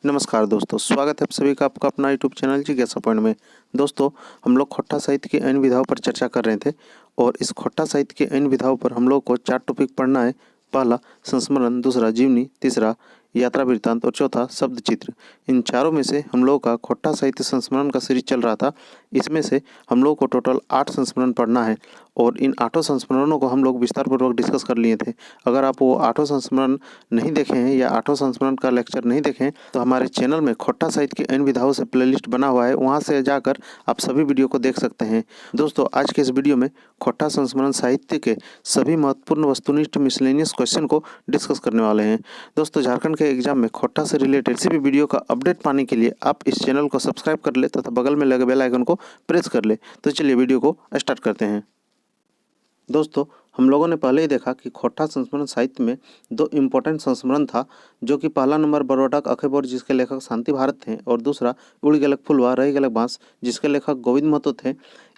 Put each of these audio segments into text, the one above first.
नमस्कार दोस्तों, स्वागत है आप सभी का आपका अपना यूट्यूब चैनल जिज्ञासा पॉइंट में। दोस्तों, हम लोग खोट्टा साहित्य की अन्य विधाओं पर चर्चा कर रहे थे और इस खोट्टा साहित्य की अन्य विधाओं पर हम लोग को 4 टॉपिक पढ़ना है। पहला संस्मरण, दूसरा जीवनी, तीसरा यात्रा वृत्तांत और चौथा शब्द चित्र। इन चारों में से हम लोगों का खोट्टा साहित्य संस्मरण का सीरीज चल रहा था। इसमें से हम लोग को टोटल 8 संस्मरण पढ़ना है और इन 8 संस्मरणों को हम लोग विस्तारपूर्वक डिस्कस कर लिए थे। अगर आप वो 8 संस्मरण नहीं देखे हैं या 8 संस्मरण का लेक्चर नहीं देखें तो हमारे चैनल में खोट्टा साहित्य की अन्य विधाओं से प्लेलिस्ट बना हुआ है, वहाँ से जाकर आप सभी वीडियो को देख सकते हैं। दोस्तों, आज के इस वीडियो में खोट्टा संस्मरण साहित्य के सभी महत्वपूर्ण वस्तुनिष्ठ मिसलेनियस क्वेश्चन को डिस्कस करने वाले हैं। दोस्तों, झारखंड के एग्जाम में खोट्टा से रिलेटेड किसी भी वीडियो का अपडेट पाने के लिए आप इस चैनल को सब्सक्राइब कर ले तथा बगल में लगे बेल आइकन को प्रेस कर ले। तो चलिए वीडियो को स्टार्ट करते हैं। दोस्तों, हम लोगों ने पहले ही देखा कि खोट्टा संस्मरण साहित्य में 2 इम्पोर्टेंट संस्मरण था, जो कि पहला नंबर बरवडक अखेबोर जिसके लेखक शांति भारत थे और दूसरा उड़ गेलक फुलवा रही गेलक बांस जिसके लेखक गोविंद महतो थे।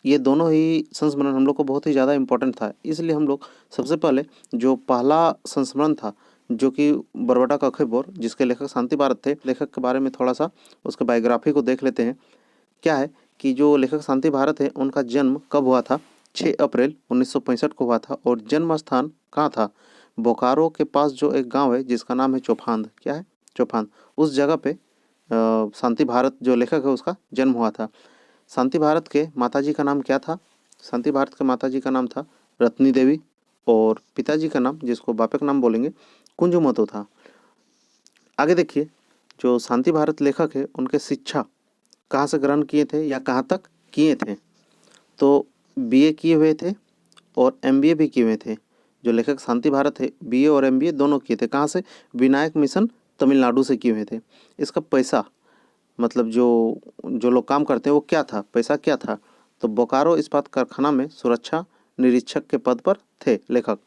ये दोनों ही संस्मरण हम लोग को बहुत ही ज़्यादा इम्पोर्टेंट था, इसलिए हम लोग सबसे पहले जो पहला संस्मरण था जो कि बरवडक अखेबोर जिसके लेखक शांति भारत थे, लेखक के बारे में थोड़ा सा उसके बायोग्राफी को देख लेते हैं। क्या है कि जो लेखक शांति भारत है उनका जन्म कब हुआ था? 6 अप्रैल 1965 को हुआ था और जन्म स्थान कहाँ था? बोकारो के पास जो एक गांव है जिसका नाम है चौफांद। क्या है? चौफांद। उस जगह पे शांति भारत जो लेखक है उसका जन्म हुआ था। शांति भारत के माताजी का नाम क्या था? शांति भारत के माताजी का नाम था रत्नी देवी और पिताजी का नाम, जिसको बापे का नाम बोलेंगे, कुंजू महतो था। आगे देखिए, जो शांति भारत लेखक है उनके शिक्षा कहाँ से ग्रहण किए थे या कहाँ तक किए थे? तो बीए किए हुए थे और एमबीए भी किए हुए थे। जो लेखक शांति भारत है बीए और एमबीए दोनों किए थे। कहाँ से? विनायक मिशन तमिलनाडु से किए हुए थे। इसका पैसा मतलब जो जो लोग काम करते हैं वो क्या था, पैसा क्या था? तो बोकारो इस्पात कारखाना में सुरक्षा निरीक्षक के पद पर थे लेखक।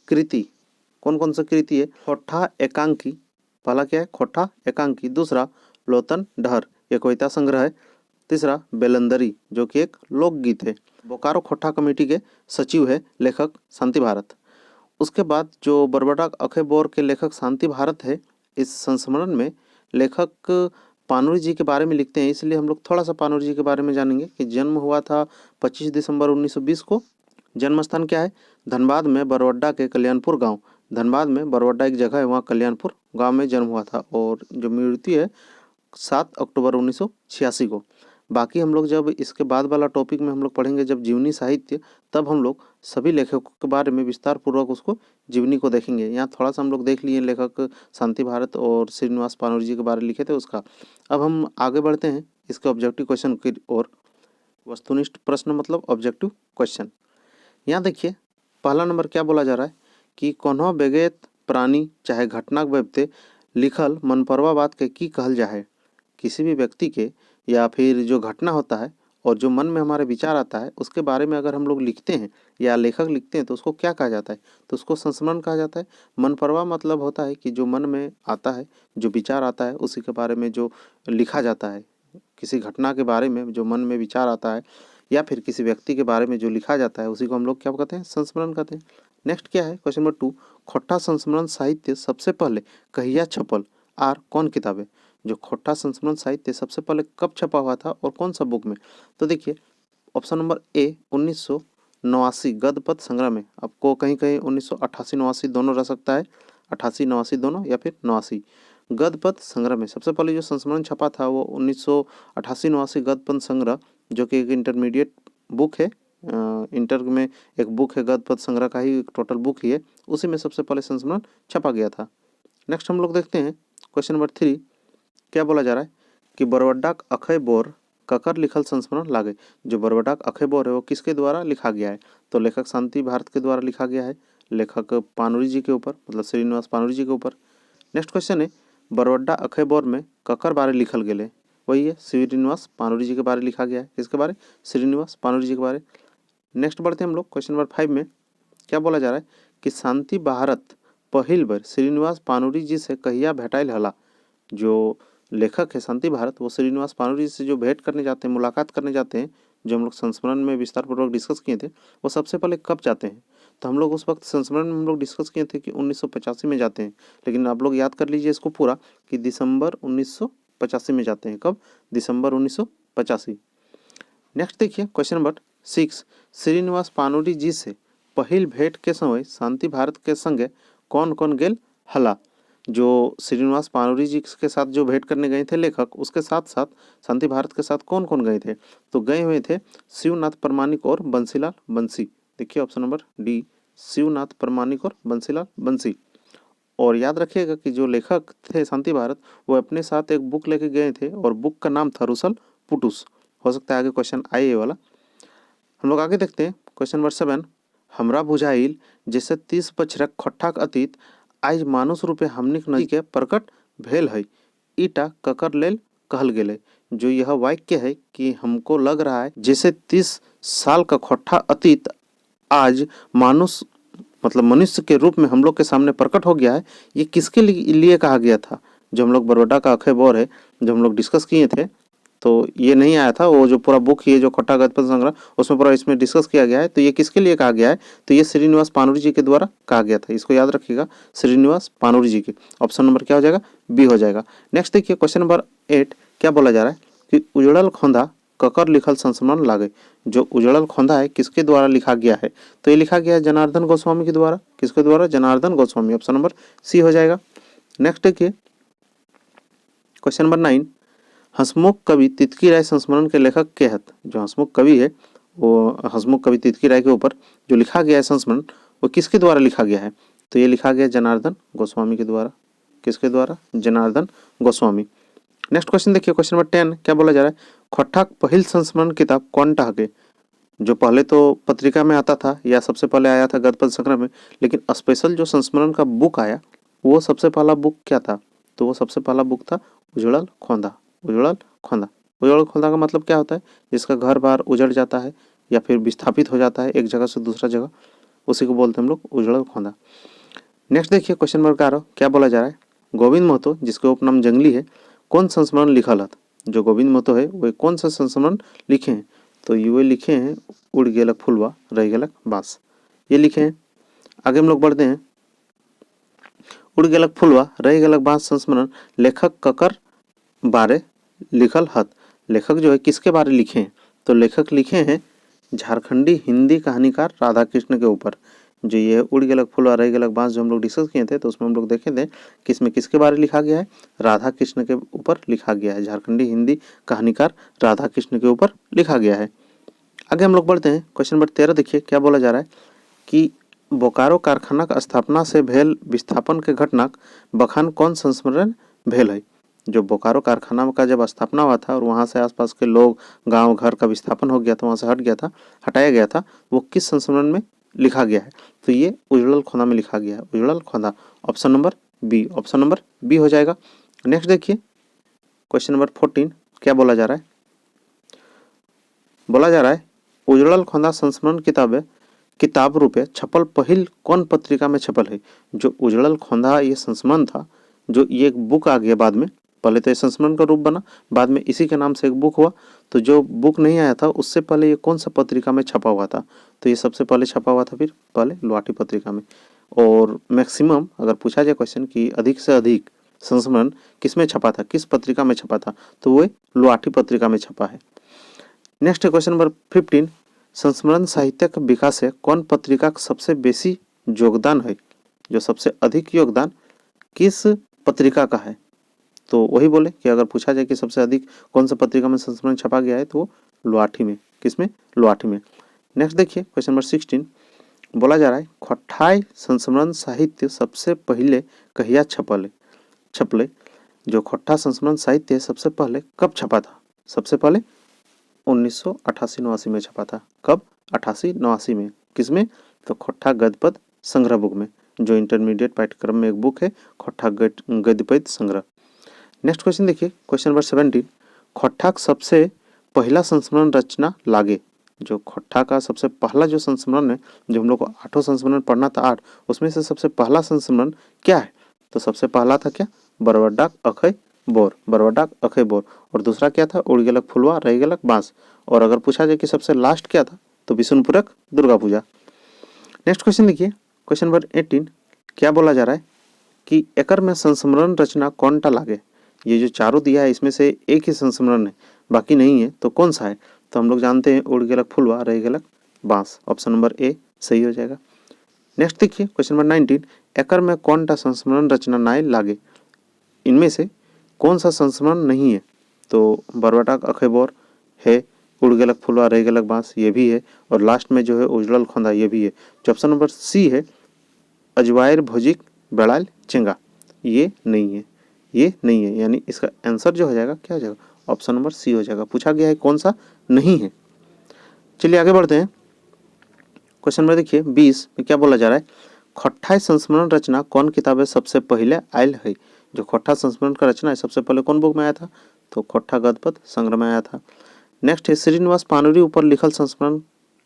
कृति कौन कौन सा कृति है? खोट्टा एकांकी, पहला क्या है? खोट्टा एकांकी। दूसरा लोतन डहर, ये कविता संग्रह है। तीसरा बेलंदरी जो कि एक लोकगीत है। बोकारो खोट्टा कमेटी के सचिव है लेखक शांति भारत। उसके बाद जो बरबडक अखेबोर के लेखक शांति भारत है, इस संस्मरण में लेखक पानुरी जी के बारे में लिखते हैं, इसलिए हम लोग थोड़ा सा पानुरी जी के बारे में जानेंगे कि जन्म हुआ था 25 दिसंबर 1920 को। जन्म स्थान क्या है? धनबाद में बरवड्डा के कल्याणपुर गांव। धनबाद में बरवड्डा एक जगह है, वहाँ कल्याणपुर गांव में जन्म हुआ था और जो मृत्यु है 7 अक्टूबर 1986 को। बाकी हम लोग जब इसके बाद वाला टॉपिक में हम लोग पढ़ेंगे जब जीवनी साहित्य, तब हम लोग सभी लेखकों के बारे में विस्तार पूर्वक उसको जीवनी को देखेंगे। यहाँ थोड़ा सा हम लोग देख लिए लेखक शांति भारत और श्रीनिवास पानुरी जी के बारे में लिखे थे उसका। अब हम आगे बढ़ते हैं इसके ऑब्जेक्टिव क्वेश्चन की ओर। वस्तुनिष्ठ प्रश्न मतलब ऑब्जेक्टिव क्वेश्चन। यहाँ देखिए, पहला नंबर क्या बोला जा रहा है कि कोन्हो बेगेत प्राणी चाहे घटना वेबते लिखल मनपरवा बात के की कहल जाए। किसी भी व्यक्ति के या फिर जो घटना होता है और जो मन में हमारे विचार आता है उसके बारे में अगर हम लोग लिखते हैं या लेखक लिखते हैं तो उसको क्या कहा जाता है? तो उसको संस्मरण कहा जाता है। मनपरवा मतलब होता है कि जो मन में आता है, जो विचार आता है, उसी के बारे में जो लिखा जाता है। किसी घटना के बारे में जो मन में विचार आता है या फिर किसी व्यक्ति के बारे में जो लिखा जाता है उसी को हम लोग क्या कहते हैं? संस्मरण कहते हैं। नेक्स्ट क्या है? क्वेश्चन नंबर 2, खोट्टा संस्मरण साहित्य सबसे पहले कहिया छपल आर कौन किताबें? जो खोट्टा संस्मरण साहित्य सबसे पहले कब छपा हुआ था और कौन सा बुक में? तो देखिए, ऑप्शन नंबर ए 1989 गद्यपद संग्रह में। आपको कहीं कहीं 1988-89 दोनों रह सकता है, 88-89 दोनों या फिर 89। गद्यपद संग्रह में सबसे पहले जो संस्मरण छपा था वो 1988-89 गद्यपद संग्रह, जो कि एक इंटरमीडिएट बुक है। इंटर में एक बुक है गद्यपद संग्रह का ही, एक टोटल बुक ही है, उसी में सबसे पहले संस्मरण छपा गया था। नेक्स्ट हम लोग देखते हैं क्वेश्चन नंबर 3, क्या बोला जा रहा है कि बरवड्डाक अखेबोर ककर लिखल संस्मरण लागे। जो बरवड्डाक अखेबोर है वो किसके द्वारा लिखा गया है? तो लेखक शांति भारत के द्वारा लिखा गया है, लेखक पानुरी जी के ऊपर, मतलब श्रीनिवास पानुरी जी के ऊपर। नेक्स्ट क्वेश्चन है बरवड्डा अखेबोर में ककर बारे लिखल गेले। वही है, श्रीनिवास पानुरी जी के बारे लिखा गया है। किसके बारे? श्रीनिवास पानुरी जी के बारे। नेक्स्ट बढ़ते हैं हम लोग क्वेश्चन नंबर 5 में। क्या बोला जा रहा है कि शांति भारत पहिल बार श्रीनिवास पानुरी जी से कहिया भेटाइल हला। जो लेखक है शांति भारत वो श्रीनिवास पानुरी जी से जो भेंट करने जाते हैं, मुलाकात करने जाते हैं, जो हम लोग संस्मरण में विस्तार पूर्वक डिस्कस किए थे, वो सबसे पहले कब जाते हैं? तो हम लोग उस वक्त संस्मरण में हम लोग डिस्कस किए थे कि 1985 में जाते हैं, लेकिन आप लोग याद कर लीजिए इसको पूरा कि दिसंबर 1985 में जाते हैं। कब? दिसंबर 1985। नेक्स्ट देखिए क्वेश्चन नंबर 6, श्रीनिवास पानुरी जी से पहिल भेंट के समय शांति भारत के संगे कौन कौन गेल हला। जो श्रीनिवास पानुरी जी के साथ जो भेंट करने गए थे लेखक, उसके साथ साथ शांति भारत के साथ कौन कौन गए थे? तो गए हुए थे शिवनाथ प्रमाणिक और बंसीलाल बंसी। देखिए ऑप्शन नंबर डी, शिवनाथ प्रमाणिक और बंसीलाल बंसी। और याद रखिएगा कि जो लेखक थे शांति भारत, वो अपने साथ एक बुक लेके गए थे और बुक का नाम था रुसल पुटुस। हो सकता है आगे क्वेश्चन आए ये वाला। हम लोग आगे देखते हैं क्वेश्चन नंबर 7, हमरा बुझाइल जैसे 30 बछरक खट्ठाक अतीत आज मानुष रूपे हमनिक नदी के प्रकट भेल है, ईटा ककर लेल कहल गेले। जो यह वाक्य है कि हमको लग रहा है जैसे 30 साल का खट्टा अतीत आज मानुष मतलब मनुष्य के रूप में हम लोग के सामने प्रकट हो गया है, ये किसके लिए कहा गया था? जो हम लोग बड़ौदा का अक्षय बोर है, जो हम लोग डिस्कस किए थे, तो ये नहीं आया था। वो जो पूरा बुक है जो खट्टा गद्य संग्रह, उसमें पूरा इसमें डिस्कस किया गया है। तो ये किसके लिए कहा गया है? तो ये श्रीनिवास पानुरी जी के द्वारा कहा गया था। इसको याद रखिएगा, श्रीनिवास पानुरी जी के। ऑप्शन नंबर क्या हो जाएगा? बी हो जाएगा। नेक्स्ट देखिए क्वेश्चन नंबर 8, क्या बोला जा रहा है कि उजड़ल खोंदा ककर लिखल संस्मरण लागे। जो उजड़ल खोंदा है किसके द्वारा लिखा गया है? तो ये लिखा गया है जनार्दन गोस्वामी के द्वारा। किसके द्वारा? Janardan Goswami. Option number C हो जाएगा। नेक्स्ट देखिए क्वेश्चन नंबर 9, हंसमुख कवि तितकी राय संस्मरण के लेखक के हैं। जो हंसमुख कवि है, वो हंसमुख कवि तितकी राय के ऊपर जो लिखा गया है संस्मरण, वो किसके द्वारा लिखा गया है? तो ये लिखा गया जनार्दन गोस्वामी के द्वारा। किसके द्वारा? जनार्दन गोस्वामी। नेक्स्ट क्वेश्चन देखिए क्वेश्चन नंबर 10, क्या बोला जा रहा है? खट्ठाक पहिल संस्मरण किताब कौन टाके। जो पहले तो पत्रिका में आता था या सबसे पहले आया था गद्य पद्य संग्रह में, लेकिन स्पेशल जो संस्मरण का बुक आया, वो सबसे पहला बुक क्या था? तो वो सबसे पहला बुक था उजड़ल खोंदा। उजड़ल खोंदा। उजड़ल खोंदा का मतलब क्या होता है? जिसका घर बार उजड़ जाता है या फिर विस्थापित हो जाता है एक जगह से दूसरा जगह, उसी को बोलते हैं हम लोग उजड़ल खोंदा। नेक्स्ट देखिए क्वेश्चन नंबर 11, क्या बोला जा रहा है? गोविंद महतो, जिसके उपनाम जंगली है, कौन संस्मरण लिखल है? जो गोविंद महतो है वो कौन सा संस्मरण लिखे हैं? तो ये लिखे हैं उड़ गेलक फुलवा रह गेलक बांस, ये लिखे हैं। आगे हम लोग बढ़ते हैं। उड़ गेलक फुलवा रह गेलक बांस संस्मरण लेखक ककर बारे लिखल हत। लेखक जो है किसके बारे लिखे हैं? तो लेखक लिखे हैं झारखंडी हिंदी कहानीकार राधा कृष्ण के ऊपर। जो ये उड़ गेलक फुलवा रह गेलक बांस जो हम लोग डिस्कस किए थे, तो उसमें हम लोग देखे थे कि इसमें किसके बारे लिखा गया है? राधा कृष्ण के ऊपर लिखा गया है। झारखंडी हिंदी कहानीकार राधा कृष्ण के ऊपर लिखा गया है। आगे हम लोग बढ़ते हैं क्वेश्चन नंबर 13, देखिए क्या बोला जा रहा है कि बोकारो कारखाना का स्थापना से भेल विस्थापन के घटना बखान कौन संस्मरण भेल है। जो बोकारो कारखाना का जब स्थापना हुआ था और वहाँ से आसपास के लोग गांव घर का विस्थापन हो गया था, वहाँ से हटाया गया था, वो किस संस्मरण में लिखा गया है? तो ये उजड़ल खोंदा में लिखा गया है। उजड़ल खोंदा। Option number B. Option number B हो जाएगा। नेक्स्ट देखिए क्वेश्चन नंबर 14, क्या बोला जा रहा है? बोला जा रहा है उजड़ल खोंदा संस्मरण किताब रूपे छपल पहिल कौन पत्रिका में छपल है। जो उजड़ल खोंदा ये संस्मरण था, जो ये एक बुक आ गया बाद में, पहले तो ये संस्मरण का रूप बना, बाद में इसी के नाम से एक बुक हुआ। तो जो बुक नहीं आया था उससे पहले ये कौन सा पत्रिका में छपा हुआ था? तो ये सबसे पहले छपा हुआ था फिर पहले लुआठी पत्रिका में। और मैक्सिमम अगर पूछा जाए क्वेश्चन कि अधिक से अधिक संस्मरण किस में छपा था, किस पत्रिका में छपा था, तो वो लुआठी पत्रिका में छपा है। नेक्स्ट क्वेश्चन नंबर 15, संस्मरण साहित्य का विकास है कौन पत्रिका का सबसे बेसी योगदान है। जो सबसे अधिक योगदान किस पत्रिका का है? तो वही बोले कि अगर पूछा जाए कि सबसे अधिक कौन सा पत्रिका में संस्मरण छपा गया है, तो वो लुआठी में। किसमें? लुआठी में। नेक्स्ट देखिए क्वेश्चन नंबर 16, बोला जा रहा है खट्ठाई संस्मरण साहित्य सबसे पहले कहिया छपले। जो खट्टा संस्मरण साहित्य सबसे पहले कब छपा था? सबसे पहले 1988-89 में छपा था। कब? 88-89 में। किसमें? तो खट्टा गद्य पद्य संग्रह बुक में, जो इंटरमीडिएट पाठ्यक्रम में एक बुक है, खट्टा गद्य पद्य संग्रह। नेक्स्ट क्वेश्चन देखिए क्वेश्चन नंबर 17, खट्टा सबसे पहला संस्मरण रचना लागे। जो खट्टा का सबसे पहला जो संस्मरण है, जो हम लोग को 8 संस्मरण पढ़ना था 8, उसमें से सबसे पहला संस्मरण क्या है? तो सबसे पहला था क्या? बरवड्डाक अखय बोर। बरवड्डाक अखय बोर। और दूसरा क्या था? उड़ गेलक फुलवा रह गेलक बांस। और अगर पूछा जाए कि सबसे लास्ट क्या था, तो विष्णुपुरक दुर्गा पूजा। नेक्स्ट क्वेश्चन देखिए, क्वेश्चन नंबर 18 क्या बोला जा रहा है कि एकर में संस्मरण रचना कौन टा लागे। ये जो चारों दिया है इसमें से एक ही संस्मरण है, बाकी नहीं है, तो कौन सा है। तो हम लोग जानते हैं उड़ गेलक फुलवा रह गेलक बांस, ऑप्शन नंबर ए सही हो जाएगा। नेक्स्ट देखिए क्वेश्चन नंबर 19 एकर में कौन टा संस्मरण रचना नाय लागे, इनमें से कौन सा संस्मरण नहीं है। तो बरबटाक अखेबोर है, उड़ गेलक फुलवा रह गेलक बांस ये भी है, और लास्ट में जो है उजड़ल खोंदा ये भी है। जो ऑप्शन नंबर सी है अजवायर भोजिक बेड़ाल चेंगा ये नहीं है, ये नहीं है, यानी इसका आंसर जो हो जाएगा क्या हो जाएगा, ऑप्शन नंबर सी हो जाएगा। पूछा गया है कौन सा नहीं है। चलिए आगे बढ़ते हैं। क्वेश्चन नंबर देखिए 20 में क्या बोला जा रहा है, खट्ठाई संस्मरण रचना कौन किताबें सबसे पहले आयल है। जो खट्ठा संस्मरण का रचना है सबसे पहले कौन बुक में आया था, तो खट्ठा गद्यपद संग्रह में आया था। नेक्स्ट है श्रीनिवास पानुरी ऊपर लिखल संस्मरण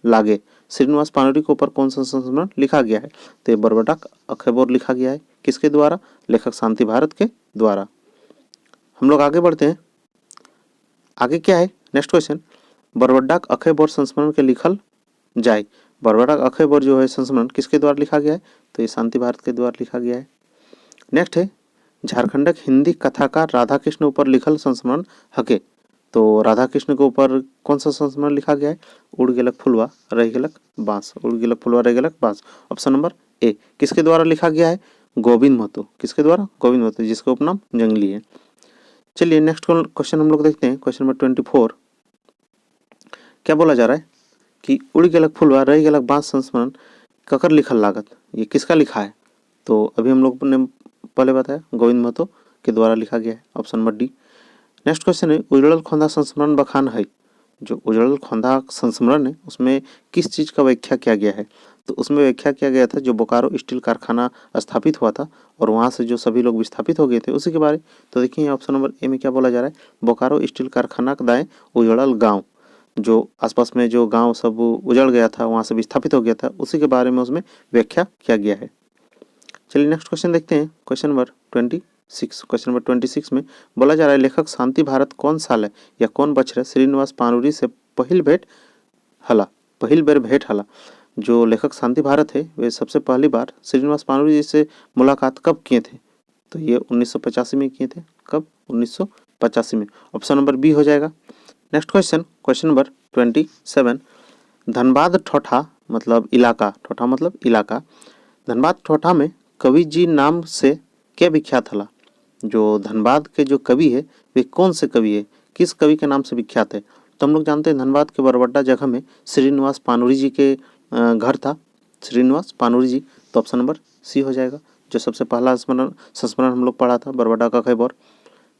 लागे, श्रीनिवास पानुरी के ऊपर कौन सा संस्मरण लिखा गया है। तो ये बरबटाक अखेबोर लिखा गया है, किसके द्वारा, लेखक शांति भारत के द्वारा। हम लोग आगे बढ़ते हैं। आगे क्या है नेक्स्ट क्वेश्चन, बरबड्डाक अखेबोर संस्मरण के लिखल जाए। बरबड्डाक अखेबोर जो है संस्मरण किसके द्वारा लिखा गया है, तो ये शांति भारत के द्वारा लिखा गया है। नेक्स्ट है झारखंडक हिंदी कथाकार राधा कृष्ण ऊपर लिखल संस्मरण हके। तो राधा कृष्ण के ऊपर कौन सा संस्मरण लिखा गया है, उड़ गेलक फुलवा रह गेलक बांस, उड़ गेलक फुलवा रह गेलक बांस, ऑप्शन नंबर ए। किसके द्वारा लिखा गया है, गोविंद महतो, किसके द्वारा, गोविंद महतो, जिसका उपनाम जंगली है। चलिए नेक्स्ट क्वेश्चन हम लोग देखते हैं। क्वेश्चन नंबर 24 क्या बोला जा रहा है कि उड़ गेलक फुलवा रह गेलक बांस संस्मरण ककर लिखल लागत, ये किसका लिखा है। तो अभी हम लोग ने पहले बताया गोविंद महतो के द्वारा लिखा गया है, option number D. Next question है उजड़ल खोंदा संस्मरण बखान है। जो उजड़ल खोंदा संस्मरण है उसमें किस चीज़ का व्याख्या किया गया है, तो उसमें व्याख्या किया गया था जो बोकारो स्टील कारखाना स्थापित हुआ था और वहाँ से जो सभी लोग विस्थापित हो गए थे उसी के बारे। तो देखिए ऑप्शन नंबर ए में क्या बोला जा रहा है, बोकारो स्टील कारखाना दाएं उजड़ल गाँव, जो आसपास में जो गांव सब उजड़ गया था वहाँ से विस्थापित हो गया था उसी के बारे में उसमें व्याख्या किया गया है। चलिए नेक्स्ट क्वेश्चन देखते हैं। क्वेश्चन नंबर 26 क्वेश्चन नंबर 26 में बोला जा रहा है लेखक शांति भारत कौन साल है या कौन बछर श्रीनिवास पानुरी से पहिल बेर भेंट हला। जो लेखक शांति भारत है वे सबसे पहली बार श्रीनिवास पानुरी जी से मुलाकात कब किए थे, तो ये 1985 में किए थे। कब, 1985 में, ऑप्शन नंबर बी हो जाएगा। Next question, question number 27 Dhanbad ठोठा मतलब इलाका, ठोठा मतलब इलाका, धनबाद ठोठा में कवि जी नाम से क्या विख्यात हला। जो धनबाद के जो कवि है वे कौन से कवि है, किस कवि के नाम से विख्यात है। तो हम लोग जानते हैं धनबाद के बरबड्डा जगह में श्रीनिवास पानुरी जी के घर था, श्रीनिवास पानुरी जी, तो ऑप्शन नंबर सी हो जाएगा। जो सबसे पहला संस्मरण हम लोग पढ़ा था बरबड्डा का खैबर।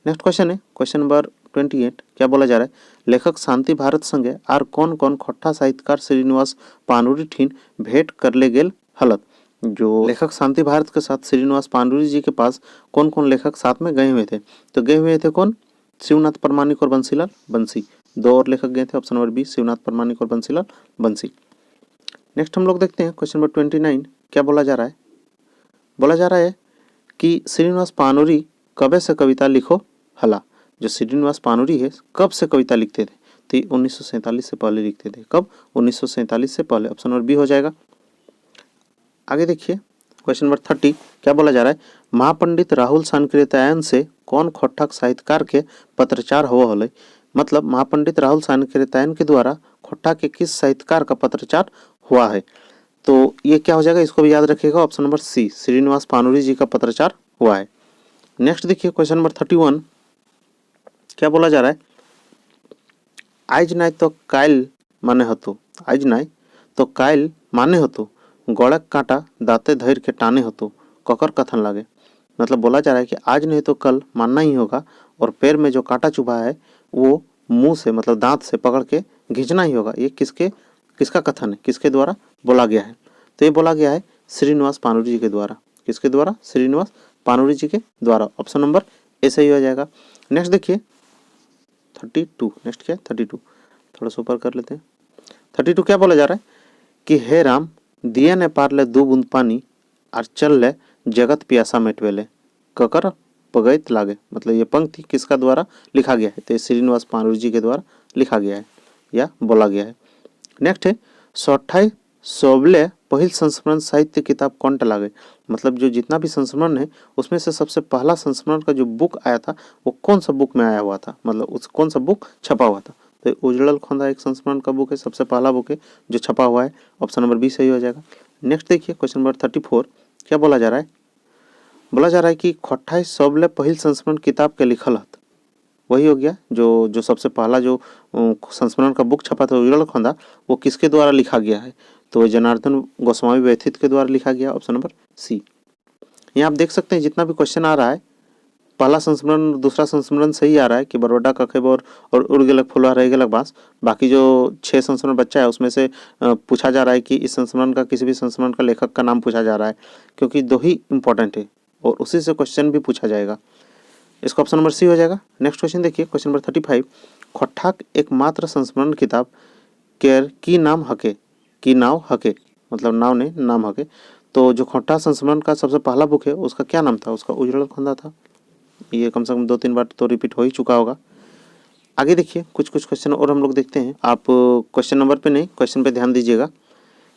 नेक्स्ट क्वेश्चन है क्वेश्चन नंबर 28 क्या बोला जा रहा है लेखक शांति भारत संगे आर कौन कौन खट्ठा साहित्यकार श्रीनिवास पानुरी ठीन भेंट कर ले गेल हलत। जो लेखक शांति भारत के साथ श्रीनिवास पानुरी जी के पास कौन कौन लेखक साथ में गए हुए थे, तो गए हुए थे कौन, शिवनाथ परमानिक और बंसीलाल बंसी, दो और लेखक गए थे, option number B Shivnath Paramanik और बंसीलाल बंसी। नेक्स्ट हम लोग देखते हैं क्वेश्चन नंबर 29 क्या बोला जा रहा है, बोला जा रहा है कि श्रीनिवास पानुरी कबे से कविता लिखो हला। जो श्रीनिवास पानुरी है कब से कविता लिखते थे, तो 1947 से पहले लिखते थे। कब, 1947 से पहले, ऑप्शन नंबर बी हो जाएगा। आगे देखिए क्वेश्चन नंबर 30 क्या बोला जा रहा है महापंडित राहुल सांकृत्यायन से कौन खट्ठक साहित्यकार के पत्रचार हुआ हल। मतलब महापंडित राहुल सांकृत्यायन के द्वारा खट्ठा के किस साहित्यकार का पत्रचार हुआ है, तो ये क्या हो जाएगा, इसको भी याद रखिएगा, ऑप्शन नंबर सी श्रीनिवास पानुरी जी का पत्रचार हुआ है। नेक्स्ट देखिए क्वेश्चन नंबर 31 क्या बोला जा रहा है आज नाय तो कायल माने हतो, आज नाय तो कायल माने हतो गड़क कांटा दाते धैर्य के टाने हतो ककर कथन लागे। मतलब बोला जा रहा है कि आज नहीं तो कल मानना ही होगा और पैर में जो कांटा चुभा है वो मुंह से मतलब दांत से पकड़ के खींचना ही होगा। ये किसका कथन है, किसके द्वारा बोला गया है, तो ये बोला गया है श्रीनिवास पानुरी जी के द्वारा। किसके द्वारा, श्रीनिवास पानुरी जी के द्वारा, ऑप्शन नंबर ए सही हो जाएगा। नेक्स्ट देखिए 32, नेक्स्ट क्या है 32, थोड़ा सा ऊपर कर लेते हैं। 32 क्या बोला जा रहा है कि हे राम दिया ने पार ले 2 बूंद पानी और चल ले जगत प्यासा मिटवेले ककर पगैत लागे। मतलब ये पंक्ति किसका द्वारा लिखा गया है, तो श्रीनिवास पानुरी जी के द्वारा लिखा गया है या बोला गया है। नेक्स्ट है सबले पहिल संस्मरण साहित्य किताब कौन टा लागे, मतलब जो जितना भी संस्मरण है उसमें से सबसे पहला संस्मरण का जो बुक आया था वो कौन सा बुक में आया हुआ था, मतलब उस कौन सा बुक छपा हुआ था। तो उजड़ल खोंदा एक संस्मरण का बुक है, सबसे पहला बुक है जो छपा हुआ है। ऑप्शन नंबर बी सही हो जाएगा। नेक्स्ट देखिए क्वेश्चन नंबर 34, क्या बोला जा रहा है, बोला जा रहा है कि खोट्ठाई सबले पहिल संस्मरण किताब के लिखल हत। वही हो गया जो जो सबसे पहला जो संस्मरण का बुक छपा था उजड़ल खोंदा, वो किसके द्वारा लिखा गया है, तो जनार्दन गोस्वामी व्यथित के द्वारा लिखा गया। Option number C. यहाँ आप देख सकते हैं जितना भी क्वेश्चन आ रहा है पहला संस्मरण दूसरा संस्मरण सही आ रहा है कि बरवड्डा कखेबर और उड़ गेलक फुलवा रह गेलक बांस। बाकी जो 6 संस्मरण बच्चा है उसमें से पूछा जा रहा है कि इस संस्मरण का किसी भी संस्मरण का लेखक का नाम पूछा जा रहा है, क्योंकि दो ही इंपॉर्टेंट है और उसी से क्वेश्चन भी पूछा जाएगा। इसका ऑप्शन नंबर सी हो जाएगा। नेक्स्ट क्वेश्चन देखिए क्वेश्चन नंबर 35, खोट्ठाक एकमात्र संस्मरण किताब केर की नाम हके, की नाव हके, मतलब नाव ने नाम हके। तो जो खोट्टा संस्मरण का सबसे पहला बुक है उसका क्या नाम था, उसका उजड़ल खोंदा था। ये कम से कम 2-3 बार तो रिपीट हो ही चुका होगा। आगे देखिए कुछ क्वेश्चन और हम लोग देखते हैं। आप क्वेश्चन नंबर पे नहीं क्वेश्चन पे ध्यान दीजिएगा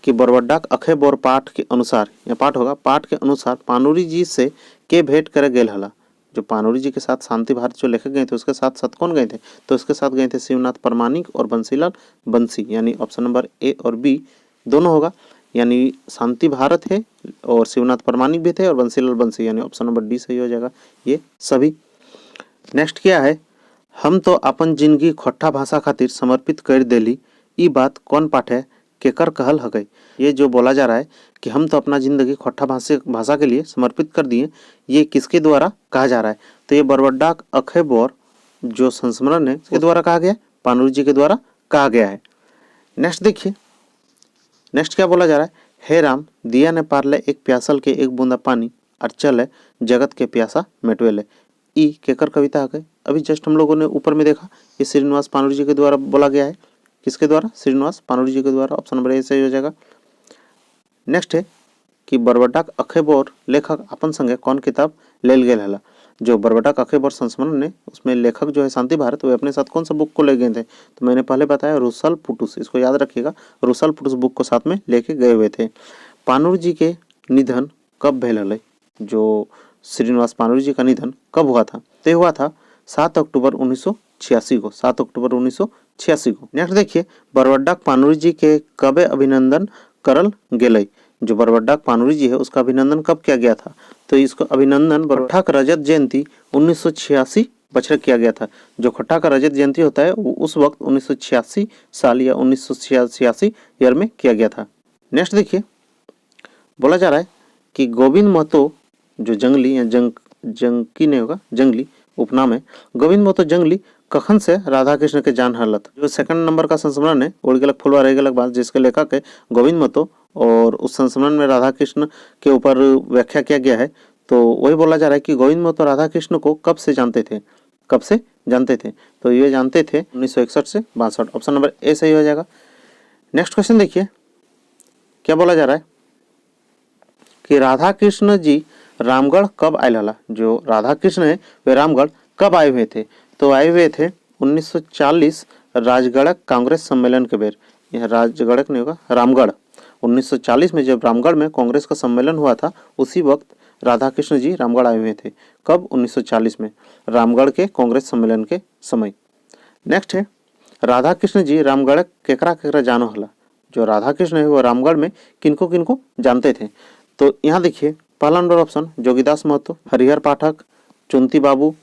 कि बरवड्डाक अखे बोर पाठ के अनुसार, या पाठ होगा, पाठ के अनुसार पानुरी जी से के भेंट करे गेल हला। जो पानुरी जी के साथ शांति भारत जो लेखक गए थे उसके साथ साथ कौन गए थे, तो उसके साथ गए थे शिवनाथ परमानिक और बंसीलाल बंसी, यानी ऑप्शन नंबर ए और बी दोनों होगा। यानी शांति भारत है और शिवनाथ परमानिक भी थे और बंसीलाल बंसी, यानी ऑप्शन नंबर डी सही हो जाएगा ये सभी। नेक्स्ट क्या है, हम तो अपन जिंदगी खोट्ठा भाषा खातिर समर्पित कर देली, ई बात कौन पाठ है केकर कहल हकै। ये जो बोला जा रहा है कि हम तो अपना जिंदगी खोट्ठा भाषा के लिए समर्पित कर दिए, ये किसके द्वारा कहा जा रहा है, तो ये बरवड्डा अखे बोर जो संस्मरण है उसके द्वारा कहा गया है, पानुरी जी के द्वारा कहा गया है। नेक्स्ट देखिए नेक्स्ट क्या बोला जा रहा है, हे राम दिया ने पारले एक प्यासल के एक बूंदा पानी और चले जगत के प्यासा मिटवेले, ई केकर कविता है। अभी जस्ट हम लोगों ने ऊपर में देखा ये श्रीनिवास पानुरी जी के द्वारा बोला गया है। किसके द्वारा, श्रीनिवास पानुरी जी के द्वारा, ऑप्शन नंबर ए सही हो जाएगा। नेक्स्ट है कि बरवड्डा अखेबोर लेखक अपन संगे कौन किताब लेल गेल हला। जो बरवड्डा अखेबोर संस्मरण है उसमें लेखक जो है शांति भारत वो अपने साथ कौन सा बुक को ले गए थे, तो मैंने पहले बताया रुसल पुटुस, इसको याद रखिएगा, रुसल पुटुस बुक को साथ में लेके गए हुए थे। पानुर जी के निधन कब भेल हलै, जो श्रीनिवास पानुरी जी का निधन कब हुआ था, तो हुआ था 7 अक्टूबर 1986 को, 7 अक्टूबर 1986 को। नेक्स्ट देखिए बरवड्डा पानुरी जी के कबे अभिनंदन करल गेलै। जो बरवड्डा पानुरी जी है उसका अभिनंदन कब किया गया था, तो इसको अभिनंदन बरवड्डा का रजत जयंती 1986 बछर किया गया था। जो खट्टा का रजत जयंती होता है वो उस वक्त 1986 साल या 1986 ईयर में किया गया था। नेक्स्ट देखिए बोला जा रहा है कि गोविंद महतो जो जंगली या जंकी नहीं होगा जंगली उपनाम है, गोविंद महतो जंगली कखन से राधा कृष्ण के जान हरलत। जो सेकंड नंबर का संस्मरण है उड़ गेलक फुलवा रह गेलक बात, जिसके लेखक है गोविंद महतो, और उस संस्मरण में राधा कृष्ण के ऊपर व्याख्या किया गया है। तो वही बोला जा रहा है कि गोविंद महतो राधा कृष्ण को कब से जानते थे, कब से जानते थे, तो ये जानते थे 1961 से 62, ऑप्शन नंबर ए सही हो जाएगा। नेक्स्ट क्वेश्चन देखिए क्या बोला जा रहा है कि राधा कृष्ण जी रामगढ़ कब आए हला। जो राधा कृष्ण है वे रामगढ़ कब आए हुए थे, तो आए हुए थे 1940 राजगढ़ कांग्रेस सम्मेलन के बेर। यह राजगढ़ नहीं होगा रामगढ़, 1940 में जब रामगढ़ में कांग्रेस का सम्मेलन हुआ था उसी वक्त राधा कृष्ण जी रामगढ़ आए हुए थे। कब, 1940 में, रामगढ़ के कांग्रेस सम्मेलन के समय। नेक्स्ट है राधा कृष्ण जी रामगढ़ केकरा केकरा जानो हला। जो राधा कृष्ण है वो रामगढ़ में किनको किनको जानते थे, तो यहाँ देखिए पहला नंबर ऑप्शन जोगीदास महतो, हरिहर पाठक, चुंती बाबू,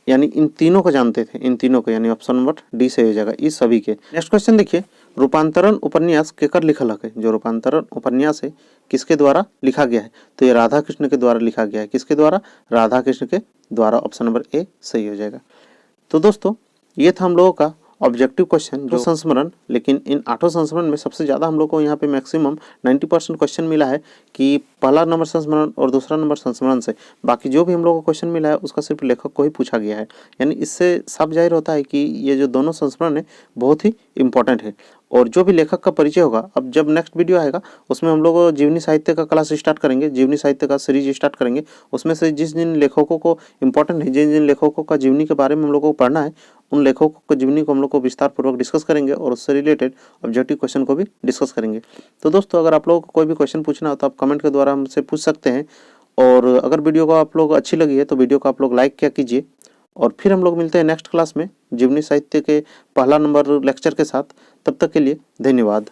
यानी इन तीनों को जानते थे, इन तीनों को, यानी ऑप्शन नंबर डी से हो जाएगा इस सभी के। नेक्स्ट क्वेश्चन देखिए रूपांतरण उपन्यास केकर लिखल है। जो रूपांतरण उपन्यास है किसके द्वारा लिखा गया है, तो ये राधा कृष्ण के द्वारा लिखा गया है। किसके द्वारा, राधा कृष्ण के द्वारा, ऑप्शन नंबर ए सही हो जाएगा। तो दोस्तों ये था हम लोगों का ऑब्जेक्टिव क्वेश्चन जो संस्मरण, लेकिन इन 8 संस्मरण में सबसे ज़्यादा हम लोग को यहाँ पे मैक्सिमम 90% क्वेश्चन मिला है कि पहला नंबर संस्मरण और दूसरा नंबर संस्मरण से। बाकी जो भी हम लोग को क्वेश्चन मिला है उसका सिर्फ लेखक को ही पूछा गया है, यानी इससे साफ जाहिर होता है कि ये जो दोनों संस्मरण है बहुत ही इंपॉर्टेंट है। और जो भी लेखक का परिचय होगा, अब जब नेक्स्ट वीडियो आएगा उसमें हम लोग जीवनी साहित्य का क्लास स्टार्ट करेंगे, जीवनी साहित्य का सीरीज स्टार्ट करेंगे। उसमें से जिन लेखकों को इंपॉर्टेंट है, जिन लेखकों का जीवनी के बारे में हम लोगों को पढ़ना है, उन लेखकों की जीवनी को हम लोग को विस्तार पूर्वक डिस्कस करेंगे और उससे रिलेटेड ऑब्जेक्टिव क्वेश्चन को भी डिस्कस करेंगे। तो दोस्तों, अगर आप लोगों को कोई भी क्वेश्चन पूछना हो तो आप कमेंट के द्वारा हमसे पूछ सकते हैं। और अगर वीडियो को आप लोग अच्छी लगी है तो वीडियो को आप लोग लाइक किया कीजिए। और फिर हम लोग मिलते हैं नेक्स्ट क्लास में जीवनी साहित्य के पहला नंबर लेक्चर के साथ। तब तक के लिए धन्यवाद।